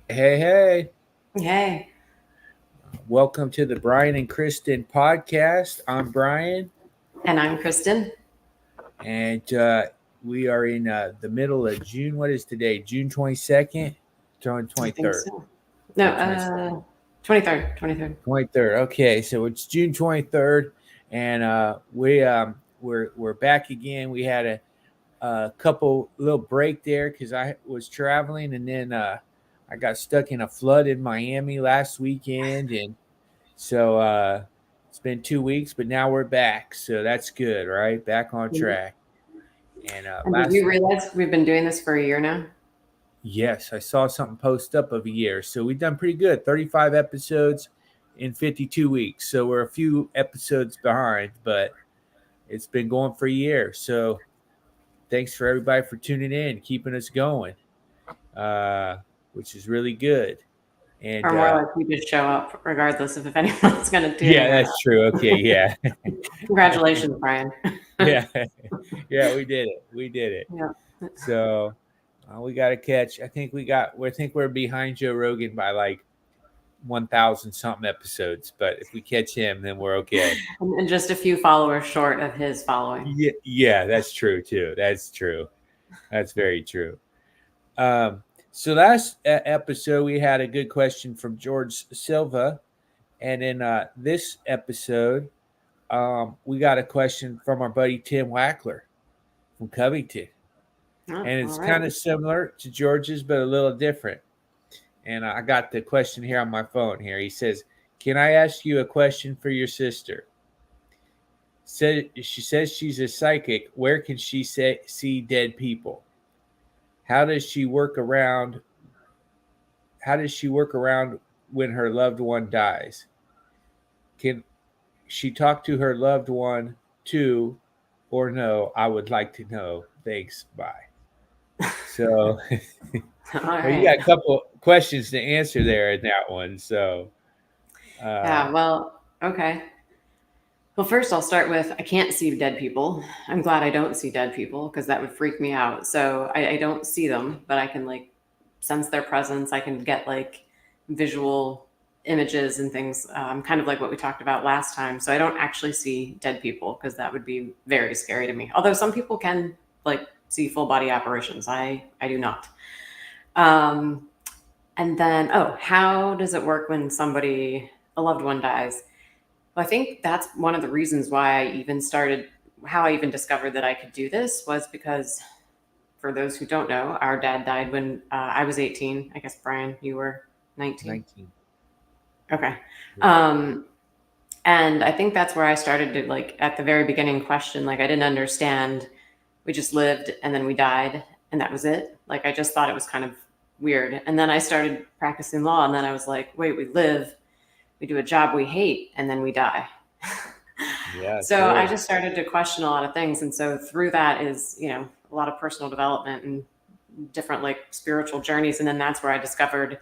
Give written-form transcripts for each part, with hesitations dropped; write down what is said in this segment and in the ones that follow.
Hey, hey, Hey, welcome to the Brian and Kristen podcast. I'm Brian, and I'm Kristen. and we are in the middle of June. What is today? June 22nd? June I think 23rd. so. No, Or 22nd? 23rd, 23rd. 23rd. Okay, so it's June 23rd, and we're back again. We had a couple little break there because I was traveling, and then I got stuck in a flood in Miami last weekend, and so it's been 2 weeks, but now we're back. So that's good, right? Back on Mhm. track. And And did last, you realize we've been doing this for a year now? yes, I saw something post up of a year. So we've done pretty good. 35 episodes in 52 weeks. So we're a few episodes behind, but it's been going for a year. So thanks for everybody for tuning in, keeping us going, uh, which is really good. And Or more like we just show up regardless of if anyone's going to tune yeah, in or that's true. Okay, yeah. not. Congratulations, Brian. Yeah, yeah, we did it. We did it. Yeah. So we got to catch. I think we got. I think we're behind Joe Rogan by like 1,000 something episodes. But if we catch him, then we're okay. And just a few followers short of his following. Yeah, yeah, that's true too. That's true. That's very true. Um, so last episode we had a good question from George Silva, and in this episode we got a question from our buddy Tim Wackler from Covington, Oh, and all it's right. kind of similar to George's, but a little different. And I got the question here on my phone here. He says, "Can I ask you a question for your sister?" She says she's a psychic. Where can she see dead people? How does she work around? How does she work around when her loved one dies? Can she talk to her loved one too, or no? I would like to know. Thanks. Bye. So, All well, you right. got a couple questions to answer there in that one. So, uh, Yeah, well, okay. Well, first I'll start with I can't see dead people. I'm glad I don't see dead people because that would freak me out. So I don't see them, but I can like sense their presence. I can get like visual images and things, kind of like what we talked about last time. So I don't actually see dead people because that would be very scary to me. Although some people can like see full body apparitions. I do not. Um, and then, oh, how does it work when a loved one dies? Well, I think that's one of the reasons why how I even discovered that I could do this was because, for those who don't know, our dad died when I was 18. I guess, Brian, you were 19. 19. Okay. Yeah. Um, and I think that's where I started to, like, at the very beginning, question, like, I didn't understand. We just lived and then we died and that was it. Like, I just thought it was kind of weird. And then I started practicing law and then I was like, wait, we live, we do a job we hate, and then we die. Yeah, So I true. just started to question a lot of things. And so through that is, a lot of personal development and different like spiritual journeys. And then that's where I discovered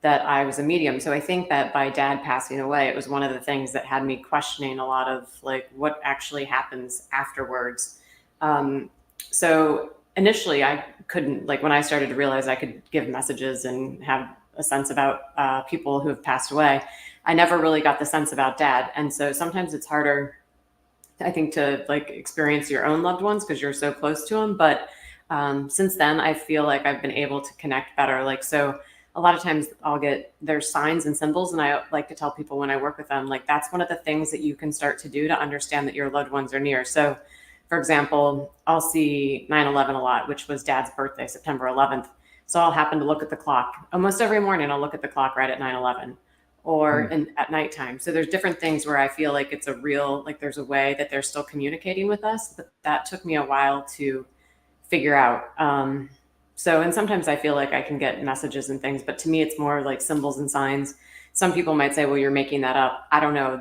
that I was a medium. So I think that by dad passing away, it was one of the things that had me questioning a lot of like what actually happens afterwards. Um, so initially I couldn't, like when I started to realize I could give messages and have a sense about people who have passed away, I never really got the sense about dad. And so sometimes it's harder, I think, to like experience your own loved ones because you're so close to them. But since then, I feel like I've been able to connect better. Like, so a lot of times there's signs and symbols. And I like to tell people when I work with them, like, that's one of the things that you can start to do to understand that your loved ones are near. So, for example, I'll see 9/11 a lot, which was dad's birthday, September 11th. So I'll happen to look at the clock almost every morning. I'll look at the clock right at 9/11 or Hmm. at nighttime. So there's different things where I feel like it's a real, like there's a way that they're still communicating with us, but that took me a while to figure out. So, and sometimes I feel like I can get messages and things, but to me, it's more like symbols and signs. Some people might say, well, you're making that up. I don't know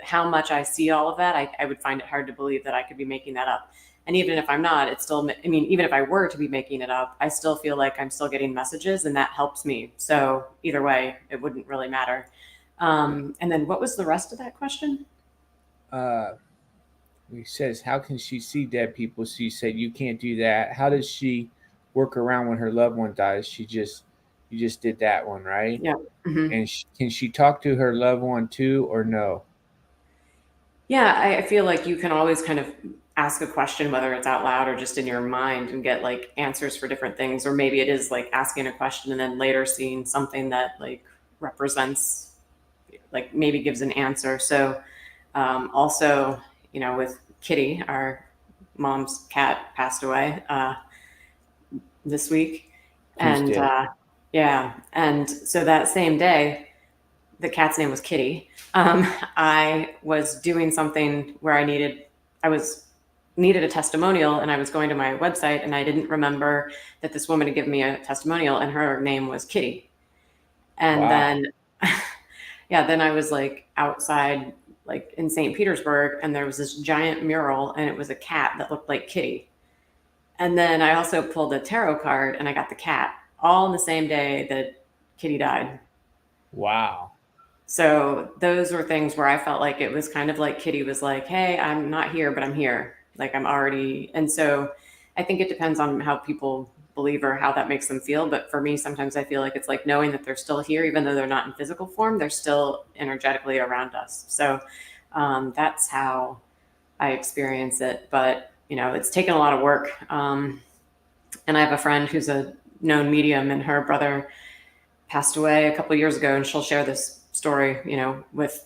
how much I see all of that. I would find it hard to believe that I could be making that up. And even if I'm not, it's still, I mean, even if I were to be making it up, I still feel like I'm still getting messages and that helps me. So either way, it wouldn't really matter. And then what was the rest of that question? Uh, he says, "How can she see dead people?" She said, "You can't do that." How does she work around when her loved one dies? She just You just did that one, right? Yeah. Hmm. And can she talk to her loved one too, or no? Yeah, I feel like you can always kind of ask a question, whether it's out loud or just in your mind, and get like answers for different things. Or maybe it is like asking a question and then later seeing something that like represents, like maybe gives an answer. So, also, with Kitty, our mom's cat passed away this week. Who's And dead? yeah, and so that same day, the cat's name was Kitty. I was doing something where I was needed a testimonial, and I was going to my website, and I didn't remember that this woman had given me a testimonial, and her name was Kitty. And Wow. then, yeah, then I was like outside, like in St. Petersburg, and there was this giant mural, and it was a cat that looked like Kitty. And then I also pulled a tarot card, and I got the cat all in the same day that Kitty died. Wow. So those were things where I felt like it was kind of like Kitty was like, "Hey, I'm not here, but I'm here. Like I'm already." And so I think it depends on how people believe or how that makes them feel. But for me, sometimes I feel like it's like knowing that they're still here, even though they're not in physical form, they're still energetically around us. So that's how I experience it. But it's taken a lot of work. And I have a friend who's a known medium, and her brother passed away a couple of years ago, and she'll share this story, with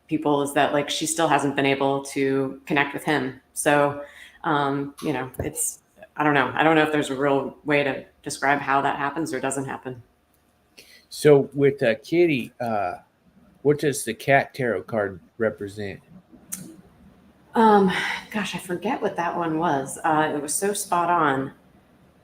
people, is that like she still hasn't been able to connect with him. So, it's I don't know. I don't know if there's a real way to describe how that happens or doesn't happen. So with Kitty, what does the cat tarot card represent? Um, Gosh, I forget what that one was. It was so spot on.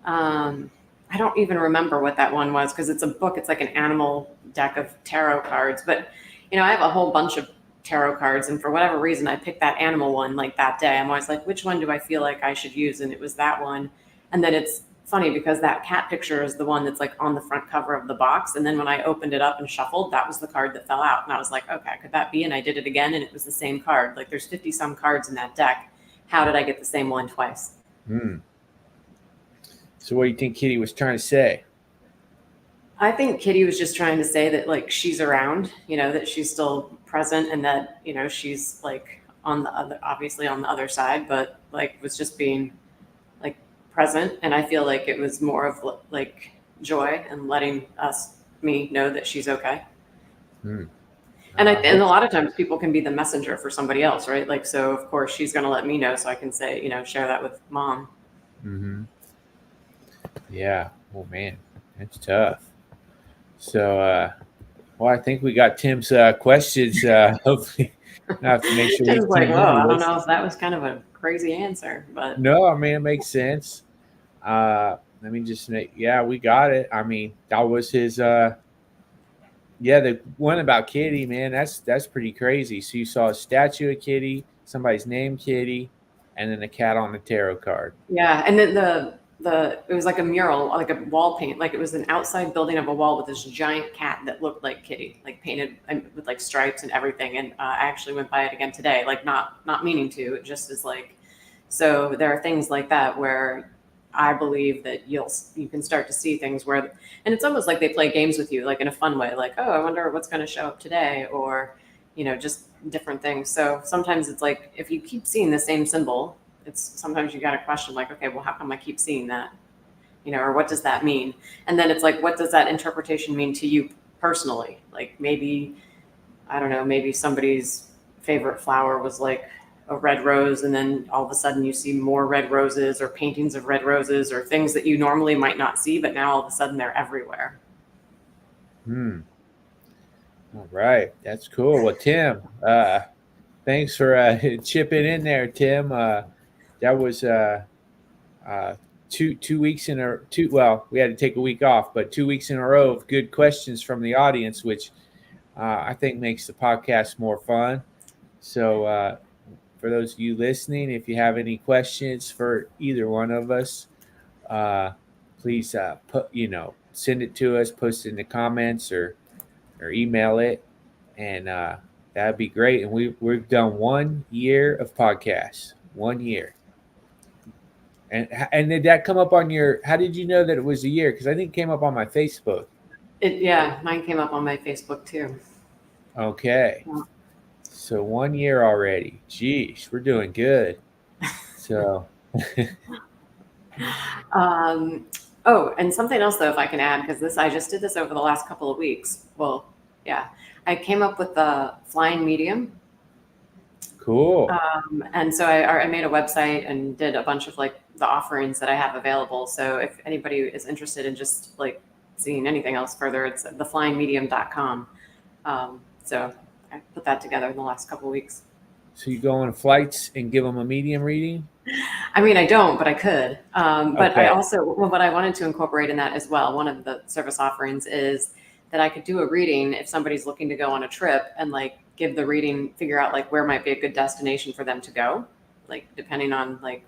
Um, I don't even remember what that one was because it's a book. It's like an animal deck of tarot cards. But I have a whole bunch of tarot cards, and for whatever reason, I picked that animal one like that day. I'm always like, which one do I feel like I should use? And it was that one. And then it's funny because that cat picture is the one that's like on the front cover of the box. And then when I opened it up and shuffled, that was the card that fell out. And I was like, okay, could that be? And I did it again, and it was the same card. Like there's 50 some cards in that deck. How did I get the same one twice? Hmm. So what do you think Kitty was trying to say? I think Kitty was just trying to say that like she's around, that she's still present, and that, she's like on the other, obviously on the other side, but like was just being like present. And I feel like it was more of like joy and letting me know that she's okay. Hmm. And a lot of times people can be the messenger for somebody else, right? Like, so of course she's going to let me know so I can say, share that with mom. Mm-hmm. Yeah. Oh man, that's tough. So, well, I think we got Tim's questions. Hopefully, I have to make sure we Just like, keep whoa, him I don't list. know if that was kind of a crazy answer, but No, I mean it makes sense. Let me just make. Yeah, we got it. I mean, that was his. Yeah, the one about Kitty, man. That's pretty crazy. So you saw a statue of Kitty, somebody's name Kitty, and then a cat on the tarot card. yeah. And then it was like a mural, like a wall paint, like it was an outside building of a wall with this giant cat that looked like Kitty, like painted with like stripes and everything. And I actually went by it again today, like not meaning to. It just is like, so there are things like that where I believe that you can start to see things where, and it's almost like they play games with you, like in a fun way, like, oh, I wonder what's going to show up today, or just different things. So sometimes it's like if you keep seeing the same symbol, it's sometimes you got to question like, okay, well, how come I keep seeing that, or what does that mean? And then it's like, what does that interpretation mean to you personally? Like maybe, I don't know, maybe somebody's favorite flower was like a red rose, and then all of a sudden you see more red roses or paintings of red roses or things that you normally might not see, but now all of a sudden they're everywhere. Hmm. All right, that's cool. Well, Tim, thanks for chipping in there, Tim. That was uh, two weeks in a two. Well, we had to take a week off, but 2 weeks in a row of good questions from the audience, which I think makes the podcast more fun. So, for those of you listening, if you have any questions for either one of us, uh, please send it to us, post it in the comments, or email it, and that'd be great. And we've done 1 year of podcasts, 1 year. And did that come up on your? How did you know that it was a year? Because I think it came up on my Facebook. Yeah, mine came up on my Facebook too. Okay. Yeah. So 1 year already. Geez, we're doing good. So Um, oh, and something else though, if I can add, because I just did this over the last couple of weeks. Well, yeah, I came up with the flying medium. cool. And so I made a website and did a bunch of like the offerings that I have available. So if anybody is interested in just like seeing anything else further, it's theflyingmedium.com. So I put that together in the last couple of weeks. So you go on flights and give them a medium reading? I mean, I don't, but I could. But I Okay. also, well, what I wanted to incorporate in that as well, one of the service offerings is that I could do a reading if somebody's looking to go on a trip and like give the reading, figure out like where might be a good destination for them to go, like depending on like,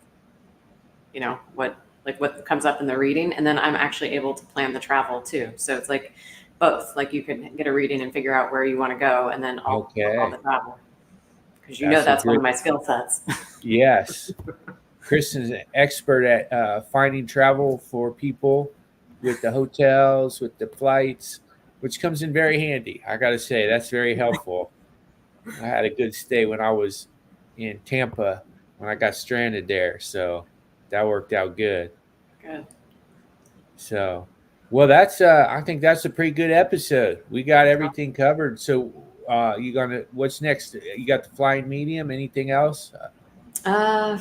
what comes up in the reading. And then I'm actually able to plan the travel too. So it's like both, like you can get a reading and figure out where you want to go and then I'll book all Okay. the travel because That's a that's one good, of my skill sets. yes. Kristen's an expert at finding travel for people with the hotels, with the flights, which comes in very handy. I got to say, that's very helpful. I had a good stay when I was in Tampa when I got stranded there. So that worked out good. Good. So, well, that's I think that's a pretty good episode. We got everything covered. So, what's next? You got the flying medium. Anything else? Uh,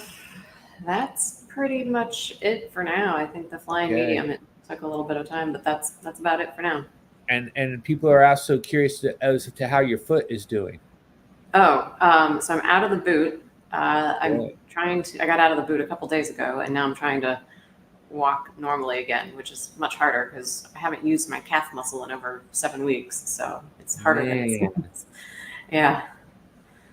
that's pretty much it for now. I think the flying Okay. medium, it took a little bit of time, but that's about it for now. And people are also curious as to how your foot is doing. Oh, so I'm out of the boot. I'm Good. trying to. I got out of the boot a couple days ago, and now I'm trying to walk normally again, which is much harder because I haven't used my calf muscle in over 7 weeks. So it's harder than it Man, seems. Yeah.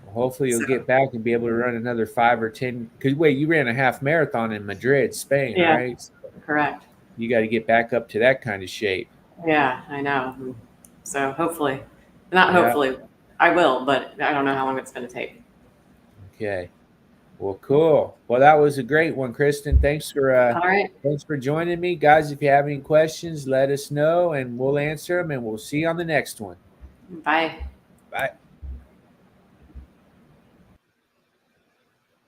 well, hopefully you'll So get back and be able to run another 5 or 10. Because wait, you ran a half marathon in Madrid, Spain, yeah, right? So correct. you got to get back up to that kind of shape. Yeah, I know. So hopefully, not Yeah. hopefully, I will, but I don't know how long it's going to take. Okay. Well, cool. Well, that was a great one, Kristen. All right. Thanks for joining me, guys. If you have any questions, let us know, and we'll answer them. And we'll see you on the next one. Bye. Bye.